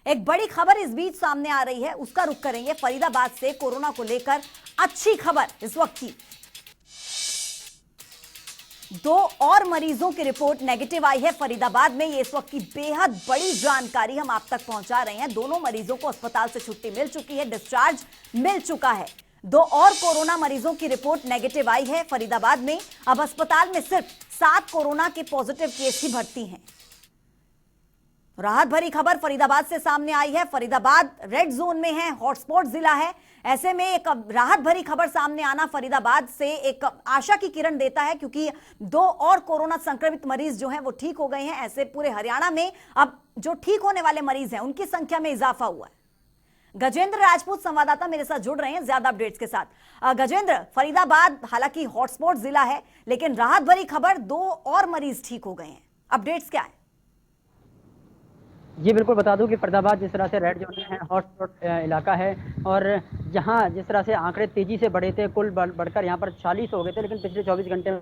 एक बड़ी खबर इस बीच सामने आ रही है, उसका रुख करेंगे। फरीदाबाद से कोरोना को लेकर अच्छी खबर इस वक्त की। 2 और मरीजों की रिपोर्ट नेगेटिव आई है फरीदाबाद में। ये इस वक्त की बेहद बड़ी जानकारी हम आप तक पहुंचा रहे हैं। दोनों मरीजों को अस्पताल से छुट्टी मिल चुकी है, डिस्चार्ज मिल चुका है। 2 और कोरोना मरीजों की रिपोर्ट नेगेटिव आई है फरीदाबाद में। अब अस्पताल में सिर्फ 7 कोरोना के पॉजिटिव केस ही भर्ती हैं। राहत भरी खबर फरीदाबाद से सामने आई है। फरीदाबाद रेड जोन में है, हॉटस्पॉट जिला है। ऐसे में एक राहत भरी खबर सामने आना फरीदाबाद से एक आशा की किरण देता है, क्योंकि 2 और कोरोना संक्रमित मरीज जो हैं वो ठीक हो गए हैं। ऐसे पूरे हरियाणा में अब जो ठीक होने वाले मरीज हैं उनकी संख्या में इजाफा हुआ है। गजेंद्र राजपूत संवाददाता मेरे साथ जुड़ रहे हैं ज्यादा अपडेट्स के साथ। गजेंद्र, फरीदाबाद हालांकि हॉटस्पॉट जिला है, लेकिन राहत भरी खबर 2 और मरीज ठीक हो गए हैं। अपडेट्स क्या है? जी बिल्कुल, बता दूं कि फरीदाबाद जिस तरह से रेड जोन में है, हॉटस्पॉट इलाका है, और जहां जिस तरह से आंकड़े तेजी से बढ़े थे, कुल बढ़कर यहां पर 40 हो गए थे, लेकिन पिछले 24 घंटे में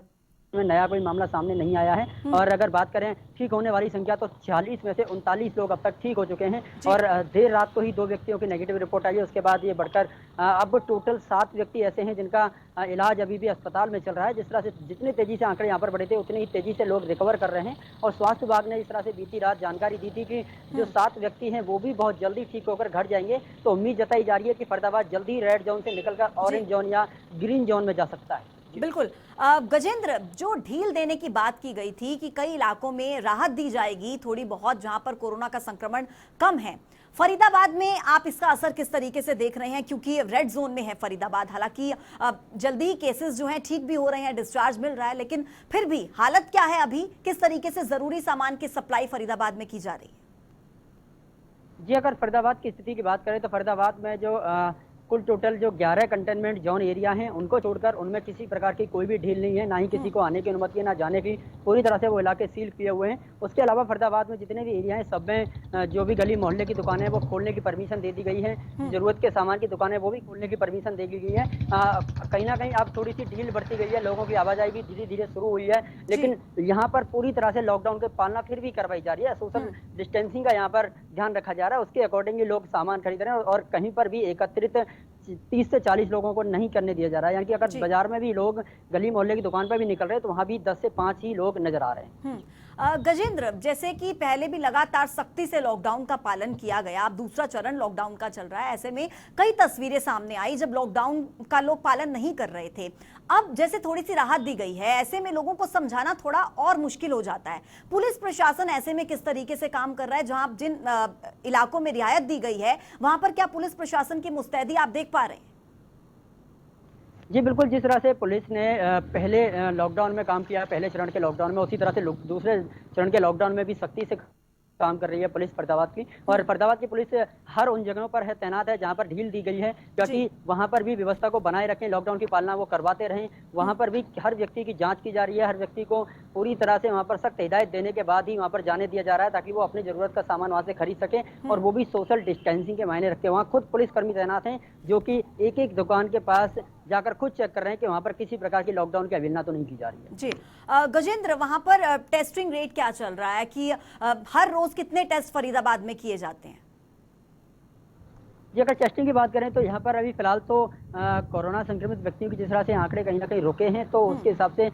नया कोई मामला सामने नहीं आया है। और अगर बात करें ठीक होने वाली संख्या, तो 40 में से 39 लोग अब तक ठीक हो चुके हैं। और देर रात को ही 2 व्यक्तियों की नेगेटिव रिपोर्ट आई है। उसके बाद ये बढ़कर अब टोटल 7 व्यक्ति ऐसे हैं जिनका इलाज अभी भी अस्पताल में चल रहा है। जिस तरह से जितनी तेजी से आंकड़े यहाँ पर बढ़े थे, उतनी ही तेजी से लोग रिकवर कर रहे हैं। और स्वास्थ्य विभाग ने इस तरह से बीती रात जानकारी दी थी कि जो 7 व्यक्ति हैं वो भी बहुत जल्दी ठीक होकर घर जाएंगे। तो उम्मीद जताई जा रही है कि फरीदाबाद जल्दी रेड जोन से निकलकर ऑरेंज जोन या ग्रीन जोन में जा सकता है। बिल्कुल। गजेंद्र, जो ढील देने की बात की गई थी कि कई इलाकों में राहत दी जाएगी थोड़ी बहुत, जहां पर कोरोना का संक्रमण कम है, फरीदाबाद में आप इसका असर किस तरीके से देख रहे हैं? क्योंकि रेड जोन में है फरीदाबाद। हालांकि जल्दी केसेस जो हैं ठीक भी हो रहे हैं, डिस्चार्ज मिल रहा है, लेकिन फिर भी हालत क्या है अभी? किस तरीके से जरूरी सामान की सप्लाई फरीदाबाद में की जा रही है? जी, अगर फरीदाबाद की स्थिति की बात करें तो फरीदाबाद में जो कुल टोटल जो 11 कंटेनमेंट जोन एरिया हैं, उनको छोड़कर उनमें किसी प्रकार की कोई भी ढील नहीं है, ना ही किसी को आने की अनुमति है, ना जाने की। पूरी तरह से वो इलाके सील किए हुए हैं। उसके अलावा फरीदाबाद में जितने भी एरिया हैं, सब में जो भी गली मोहल्ले की दुकानें हैं वो खोलने की परमिशन दे दी गई है। जरूरत के सामान की दुकानें वो भी खोलने की परमिशन दे दी गई है। कहीं ना कहीं अब थोड़ी सी ढील बढ़ती गई है, लोगों की आवाजाही भी धीरे धीरे शुरू हुई है, लेकिन यहाँ पर पूरी तरह से लॉकडाउन की पालना फिर भी करवाई जा रही है। सोशल डिस्टेंसिंग का यहाँ पर ध्यान रखा जा रहा है। उसके अकॉर्डिंग लोग सामान खरीद रहे हैं, और कहीं पर भी एकत्रित 30 से 40 लोगों को नहीं करने दिया जा रहा है। यानी कि अगर बाजार में भी लोग गली मोहल्ले की दुकान पर भी निकल रहे हैं, तो वहां भी 10 से 5 ही लोग नजर आ रहे हैं। गजेंद्र, जैसे कि पहले भी लगातार सख्ती से लॉकडाउन का पालन किया गया, अब दूसरा चरण लॉकडाउन का चल रहा है। ऐसे में कई तस्वीरें सामने आई जब लॉकडाउन का लोग पालन नहीं कर रहे थे। अब जैसे थोड़ी सी राहत दी गई है, ऐसे में लोगों को समझाना थोड़ा और मुश्किल हो जाता है। पुलिस प्रशासन ऐसे में किस तरीके से काम कर रहा है? जहां जिन इलाकों में रियायत दी गई है, वहां पर क्या पुलिस प्रशासन की मुस्तैदी आप देख पा रहे हैं? जी बिल्कुल, जिस तरह से पुलिस ने पहले लॉकडाउन में काम किया, पहले चरण के लॉकडाउन में, उसी तरह से दूसरे चरण के लॉकडाउन में भी सख्ती से काम कर रही है पुलिस फरीदाबाद की। और फरीदाबाद की पुलिस हर उन जगहों पर है तैनात है जहां पर ढील दी गई है, क्योंकि वहां पर भी व्यवस्था को बनाए रखें, लॉकडाउन की पालना वो करवाते रहें। वहां पर भी हर व्यक्ति की जांच की जा रही है, हर व्यक्ति को पूरी तरह से वहां पर सख्त हिदायत देने के बाद ही वहां पर जाने दिया जा रहा है, ताकि वो अपनी जरूरत का सामान वहां से खरीद सके। और वो भी सोशल डिस्टेंसिंग के मायने रखते हैं। वहाँ खुद पुलिसकर्मी तैनात हैं, जो कि एक एक दुकान के पास जाकर खुद चेक कर रहे हैं कि वहां पर किसी प्रकार की लॉकडाउन की अवहेलना तो नहीं की जा रही है। जी गजेंद्र, वहां पर टेस्टिंग रेट क्या चल रहा है कि हर रोज कितने टेस्ट फरीदाबाद में किए जाते हैं? जी, अगर टेस्टिंग की बात करें तो यहाँ पर अभी फिलहाल तो कोरोना संक्रमित व्यक्तियों के जिस तरह से आंकड़े कहीं ना कहीं रुके हैं, तो उसके हिसाब से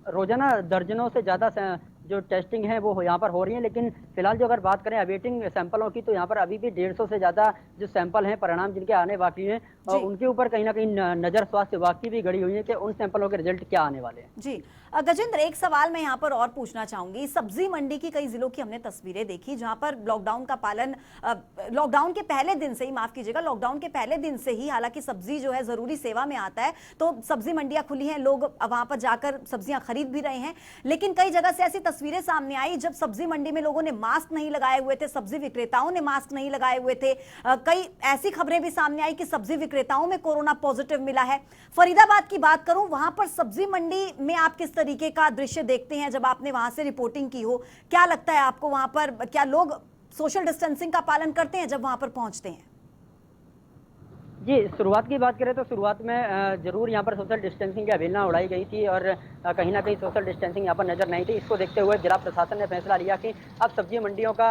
रोजाना दर्जनों से ज़्यादा जो टेस्टिंग है वो यहाँ पर हो रही है। लेकिन फिलहाल जो अगर बात करें अवेटिंग सैंपलों की, तो यहाँ पर अभी भी 150 से ज़्यादा जो सैंपल हैं, परिणाम जिनके आने बाकी हैं, और उनके ऊपर कहीं ना कहीं नज़र स्वास्थ्य विभाग की भी गड़ी हुई है कि उन सैंपलों के रिजल्ट क्या आने वाले हैं। जी गजेंद्र, एक सवाल मैं यहाँ पर और पूछना चाहूंगी। सब्जी मंडी की कई जिलों की हमने तस्वीरें देखी, जहां पर लॉकडाउन का पालन लॉकडाउन के पहले दिन से ही, माफ कीजिएगा, लॉकडाउन के पहले दिन से ही, हालांकि सब्जी जो है जरूरी सेवा में आता है, तो सब्जी मंडियां खुली हैं, लोग वहां पर जाकर सब्जियां खरीद भी रहे हैं। लेकिन कई जगह से ऐसी तस्वीरें सामने आई जब सब्जी मंडी में लोगों ने मास्क नहीं लगाए हुए थे, सब्जी विक्रेताओं ने मास्क नहीं लगाए हुए थे। कई ऐसी खबरें भी सामने आई कि सब्जी विक्रेताओं में कोरोना पॉजिटिव मिला है। फरीदाबाद की बात करूं, वहां पर सब्जी मंडी में आप किस तरीके का दृश्य देखते हैं जब आपने वहां से रिपोर्टिंग की हो? क्या लगता है आपको, वहां पर क्या लोग सोशल डिस्टेंसिंग का पालन करते हैं जब वहां पर पहुंचते हैं? जी, शुरुआत की बात करें तो शुरुआत में ज़रूर यहाँ पर सोशल डिस्टेंसिंग की अवहेलना उड़ाई गई थी और कहीं न कहीं सोशल डिस्टेंसिंग यहाँ पर नज़र नहीं थी। इसको देखते हुए जिला प्रशासन ने फैसला लिया कि अब सब्जी मंडियों का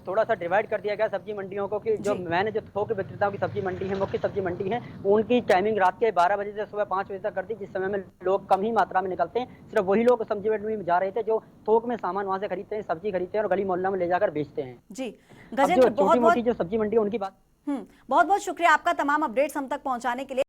थोड़ा-सा डिवाइड कर दिया गया सब्जी मंडियों को कि जो जी। मैंने जो थोक विक्रेताओं की सब्जी मंडी है, मुख्य सब्जी मंडी है, उनकी टाइमिंग रात के 12 बजे से सुबह 5 बजे तक कर दी, जिस समय में लोग कम ही मात्रा में निकलते हैं। सिर्फ वही लोग सब्जी मंडी में जा रहे थे जो थोक में सामान वहाँ से खरीदते हैं, सब्जी खरीदते हैं और गली मोहल्ला में ले जाकर बेचते हैं। जी, अब जो गजेंद्र बहुत-बहुत छोटी-मोटी जो सब्जी मंडी है उनकी बात बहुत-बहुत शुक्रिया आपका तमाम अपडेट्स हम तक पहुंचाने के लिए।